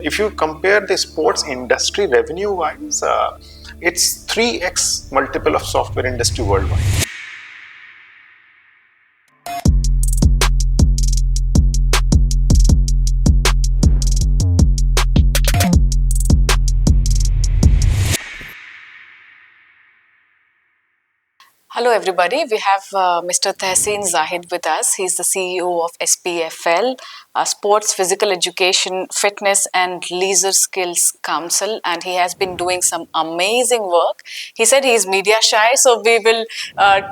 If you compare the sports industry revenue-wise, it's 3x multiple of software industry worldwide. Hello, everybody. We have Mr. Tahsin Zahid with us. He's the CEO of SPFL, Sports Physical Education, Fitness and Leisure Skills Council, and he has been doing some amazing work. He said he's media shy, so we will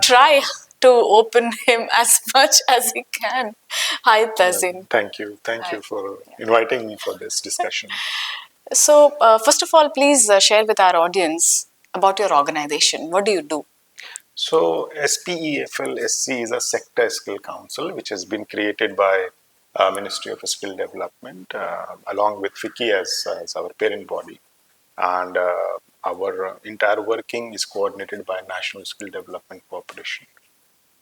try to open him as much as he can. Hi, Tahsin. Thank you. Thank you for inviting me for this discussion. So, first of all, please share with our audience about your organization. What do you do? So SPEFL-SC is a sector skill council which has been created by Ministry of Skill Development along with FICCI as our parent body, and our entire working is coordinated by National Skill Development Corporation.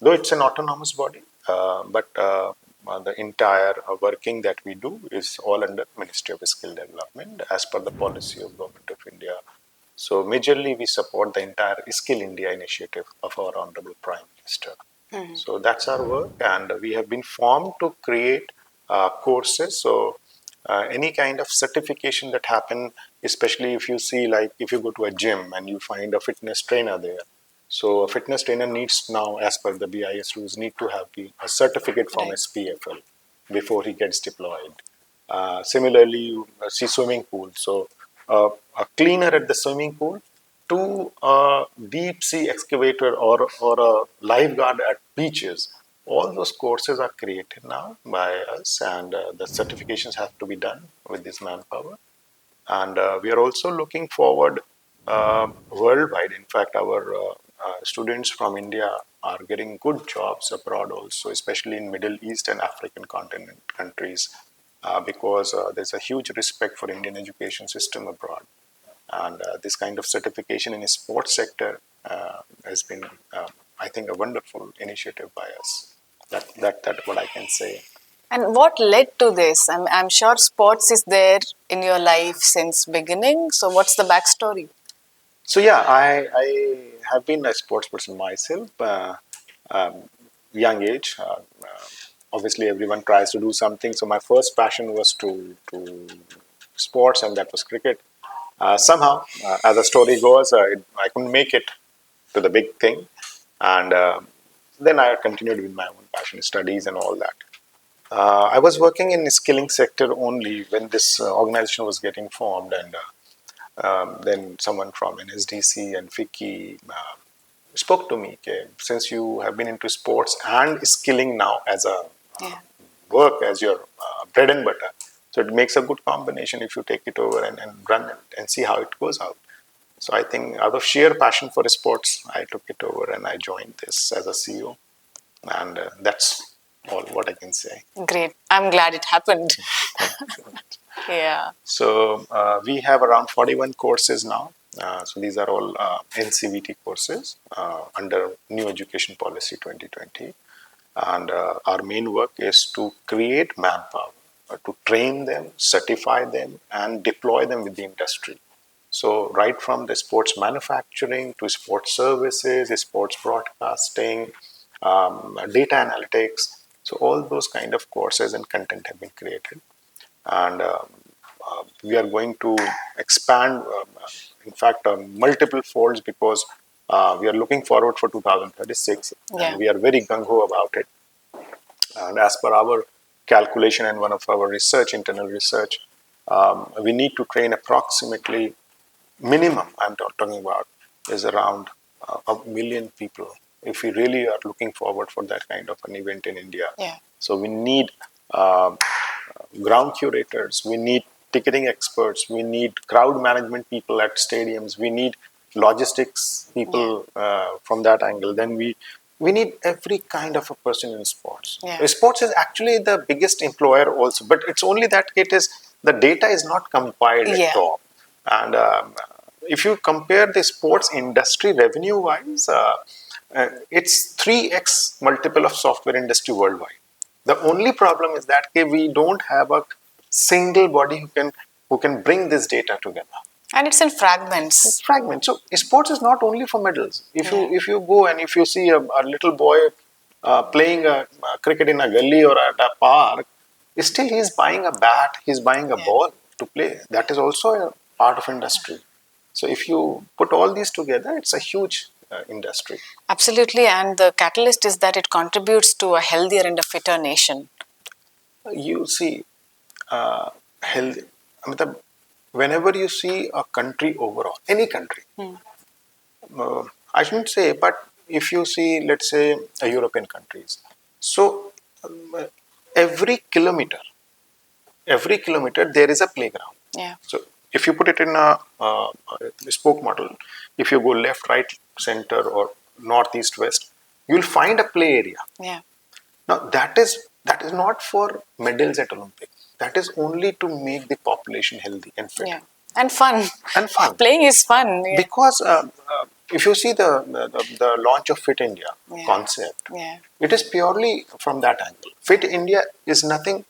Though it's an autonomous body, but the entire working that we do is all under Ministry of Skill Development as per the policy of Government of India. So majorly we support the entire Skill India initiative of our Honorable Prime Minister. Mm-hmm. So that's our work, and we have been formed to create courses. So any kind of certification that happen, especially if you see, like if you go to a gym and you find a fitness trainer there. So a fitness trainer needs now, as per the BIS rules, need to have a certificate from SPFL before he gets deployed. Similarly, you see swimming pool. So a cleaner at the swimming pool to a deep sea excavator or a lifeguard at beaches. All those courses are created now by us, and the certifications have to be done with this manpower. And we are also looking forward worldwide. In fact, our students from India are getting good jobs abroad also, especially in Middle East and African continent countries, because there's a huge respect for Indian education system abroad. And this kind of certification in the sports sector has been, I think, a wonderful initiative by us. That's what I can say. And what led to this? I'm sure sports is there in your life since beginning. So what's the backstory? So yeah, I have been a sports person myself. Young age. Obviously, everyone tries to do something. So my first passion was to sports, and that was cricket. Somehow, as the story goes, I couldn't make it to the big thing, and then I continued with my own passion, studies, and all that. I was working in the skilling sector only when this organization was getting formed, and then someone from NSDC and FICCI spoke to me, okay, since you have been into sports and skilling now as a work, as your bread and butter, so it makes a good combination if you take it over and run it and see how it goes out. So I think out of sheer passion for sports, I took it over and I joined this as a CEO. And that's all what I can say. Great. I'm glad it happened. Yeah. So we have around 41 courses now. So these are all NCVT courses under New Education Policy 2020. And our main work is to create manpower, to train them, certify them, and deploy them with the industry. So right from the sports manufacturing to sports services, sports broadcasting, data analytics. So all those kind of courses and content have been created. And we are going to expand, in fact, multiple folds, because we are looking forward for 2036. Yeah. And we are very gung-ho about it. And as per our calculation and one of our research, internal research, we need to train approximately, minimum I'm talking about, is around 1 million people if we really are looking forward for that kind of an event in India. Yeah. So we need ground curators, we need ticketing experts, we need crowd management people at stadiums, we need logistics people from that angle. Then we need every kind of a person in sports. Yeah. Sports is actually the biggest employer also, but it's only that the data is not compiled at all. And if you compare the sports industry revenue-wise, it's 3x multiple of software industry worldwide. The only problem is that we don't have a single body who can who can bring this data together. And it's in fragments. It's fragments. So sports is not only for medals. If you go and if you see a little boy playing cricket in a gully or at a park, still he's buying a bat, he's buying a ball to play. That is also a part of industry. So if you put all these together, it's a huge industry. Absolutely, and the catalyst is that it contributes to a healthier and a fitter nation. You see, health. Whenever you see a country overall, any country, I shouldn't say, but if you see, let's say, European countries, so every kilometer, there is a playground. Yeah. So if you put it in a spoke model, if you go left, right, center, or north, east, west, you'll find a play area. Yeah. Now that is not for medals at Olympics. That is only to make the population healthy and fit. Yeah. And fun. And fun. Playing is fun. Yeah. Because if you see the launch of Fit India concept, it is purely from that angle. Fit India is nothing,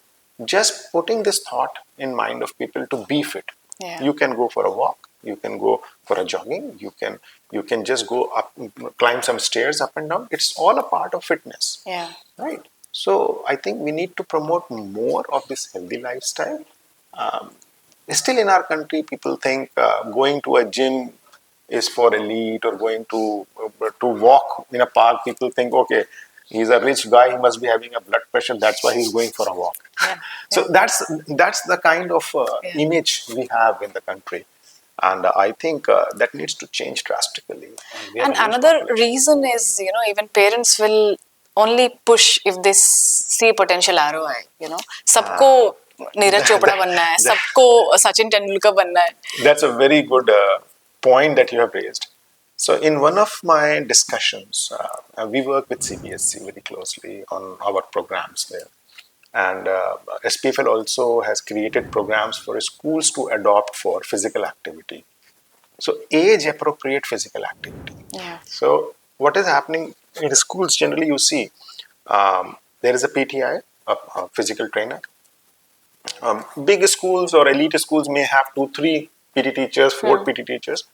just putting this thought in mind of people to be fit. Yeah. You can go for a walk, you can go for a jogging, you can just go up, climb some stairs up and down. It's all a part of fitness. Yeah. Right. So I think we need to promote more of this healthy lifestyle. Still in our country, people think going to a gym is for elite, or going to walk in a park. People think, okay, he's a rich guy, he must be having a blood pressure, that's why he's going for a walk. Yeah. So that's the kind of image we have in the country. And I think that needs to change drastically. And another reason is, even parents will only push if they see potential ROI. सबको नीरज चोपड़ा बनना है, सबको सचिन तेंदुलकर बनना है. That's a very good point that you have raised. So in one of my discussions, we work with CBSC very closely on our programs there. And SPFL also has created programs for schools to adopt for physical activity. So age-appropriate physical activity. Yeah. So what is happening in the schools, generally you see, there is a PTI, a physical trainer. Big schools or elite schools may have 2-3 PT teachers, 4 PT teachers.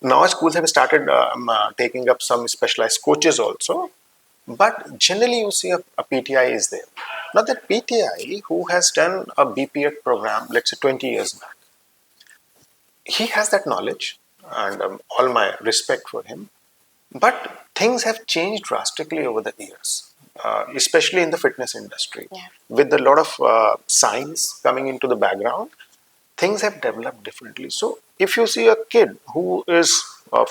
Now schools have started taking up some specialized coaches also. But generally you see a PTI is there. Now that PTI who has done a BPEd program, let's say 20 years back, he has that knowledge, and all my respect for him. But things have changed drastically over the years, especially in the fitness industry. Yeah. With a lot of science coming into the background, things have developed differently. So if you see a kid who is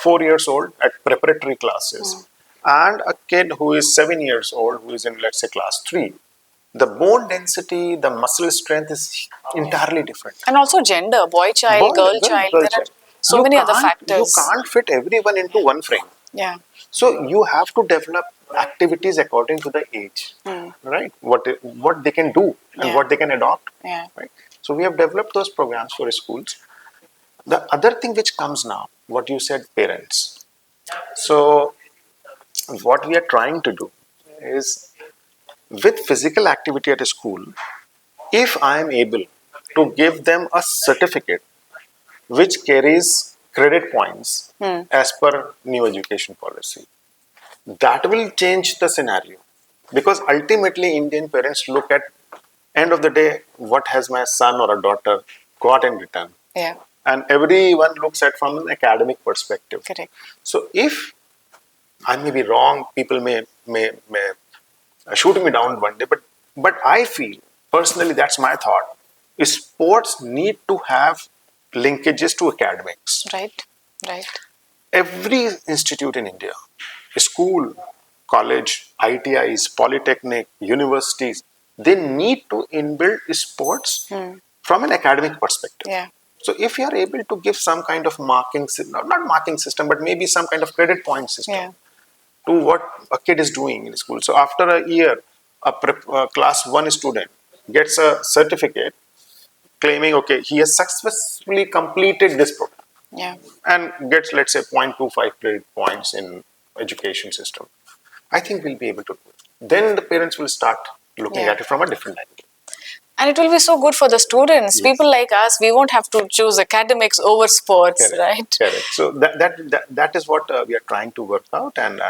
4 years old at preparatory classes, and a kid who is 7 years old who is in, let's say, class 3, the bone density, the muscle strength is entirely different. And also gender, boy child, girl child. There are so many other factors. You can't fit everyone into one frame. Yeah. So you have to develop activities according to the age, right? What they can do and what they can adopt. Yeah. Right. So we have developed those programs for schools. The other thing which comes now, what you said, parents. So what we are trying to do is, with physical activity at a school, if I am able to give them a certificate which carries credit points as per new education policy, that will change the scenario. Because ultimately Indian parents look at, end of the day, what has my son or a daughter got in return. Yeah. And everyone looks at from an academic perspective. Correct. So if I may be wrong, people may shoot me down one day, but I feel personally, that's my thought, sports need to have linkages to academics. Right. Every institute in India, school, college, ITIs, polytechnic, universities, they need to inbuild sports from an academic perspective. Yeah. So if you are able to give some kind of marking, not marking system, but maybe some kind of credit point system to what a kid is doing in school. So after a year, a class 1 student gets a certificate claiming, okay, he has successfully completed this program. Yeah. And gets, let's say, 0.25 credit points in education system. I think we'll be able to do it. Then the parents will start looking at it from a different angle. And it will be so good for the students. Yes. People like us, we won't have to choose academics over sports, Correct. right? Correct. So that is what we are trying to work out, and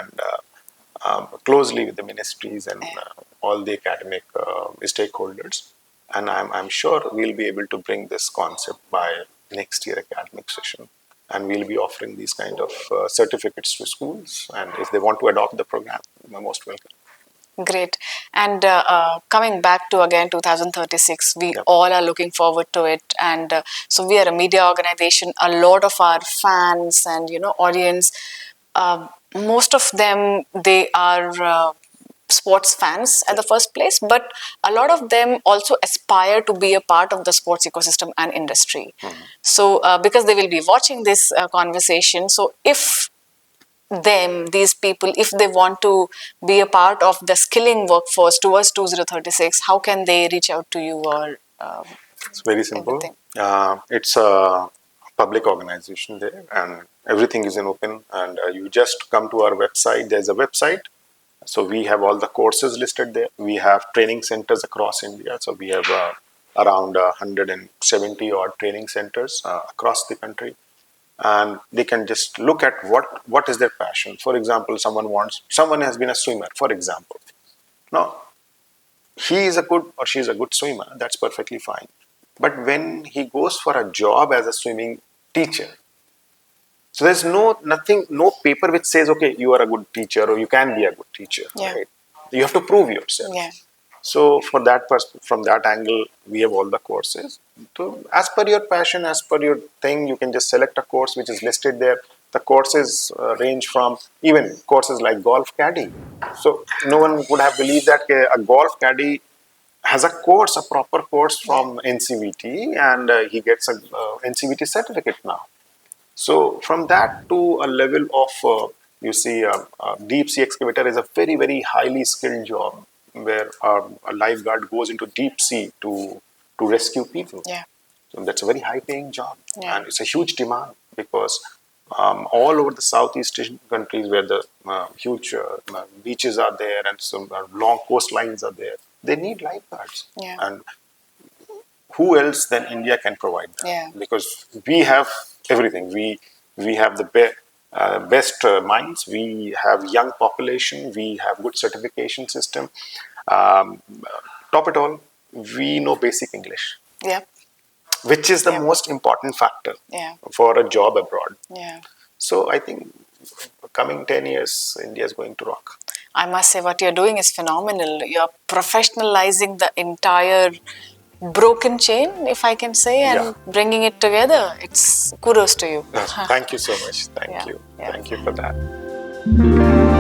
closely with the ministries and all the academic stakeholders. And I'm sure we'll be able to bring this concept by next year academic session. And we'll be offering these kind of certificates to schools. And if they want to adopt the program, you're most welcome. Great. And coming back to again 2036, we Yep. all are looking forward to it. And so we are a media organization. A lot of our fans and audience, most of them, they are sports fans at the first place, but a lot of them also aspire to be a part of the sports ecosystem and industry. So because they will be watching this conversation, so if these people, if they want to be a part of the skilling workforce towards 2036, how can they reach out to you? Or It's very simple. everything? It's a public organization there, and everything is in open. And you just come to our website. There's a website. So we have all the courses listed there. We have training centers across India. So we have around 170 odd training centers across the country. And they can just look at what is their passion. For example, someone has been a swimmer, for example. Now, he is a good or she is a good swimmer, that's perfectly fine. But when he goes for a job as a swimming teacher, so there's no paper which says, okay, you are a good teacher or you can be a good teacher, Yeah. right? You have to prove yourself. Yeah. So from that angle, we have all the courses. So as per your passion, as per your thing, you can just select a course which is listed there. The courses range from even courses like golf caddy. So no one would have believed that a golf caddy has a proper course from NCVT, and he gets a NCVT certificate now. So from that to a level of, deep sea excavator is a very, very highly skilled job where a lifeguard goes into deep sea to rescue people. Yeah. So that's a very high paying job. Yeah. And it's a huge demand because all over the Southeast Asian countries where the huge beaches are there and some long coastlines are there, they need lifeguards. Yeah. And who else than India can provide that? Yeah. Because we have everything. We have the best minds. We have young population. We have good certification system. Um, Top it all, we know basic English, Yeah. which is the Yeah. most important factor Yeah. for a job abroad. Yeah. So I think coming 10 years, India is going to rock. I must say, what you're doing is phenomenal. You're professionalizing the entire broken chain, if I can say, and Yeah. bringing it together. It's kudos to you. Thank you so much. Thank Yeah, you. yeah. Thank you for that.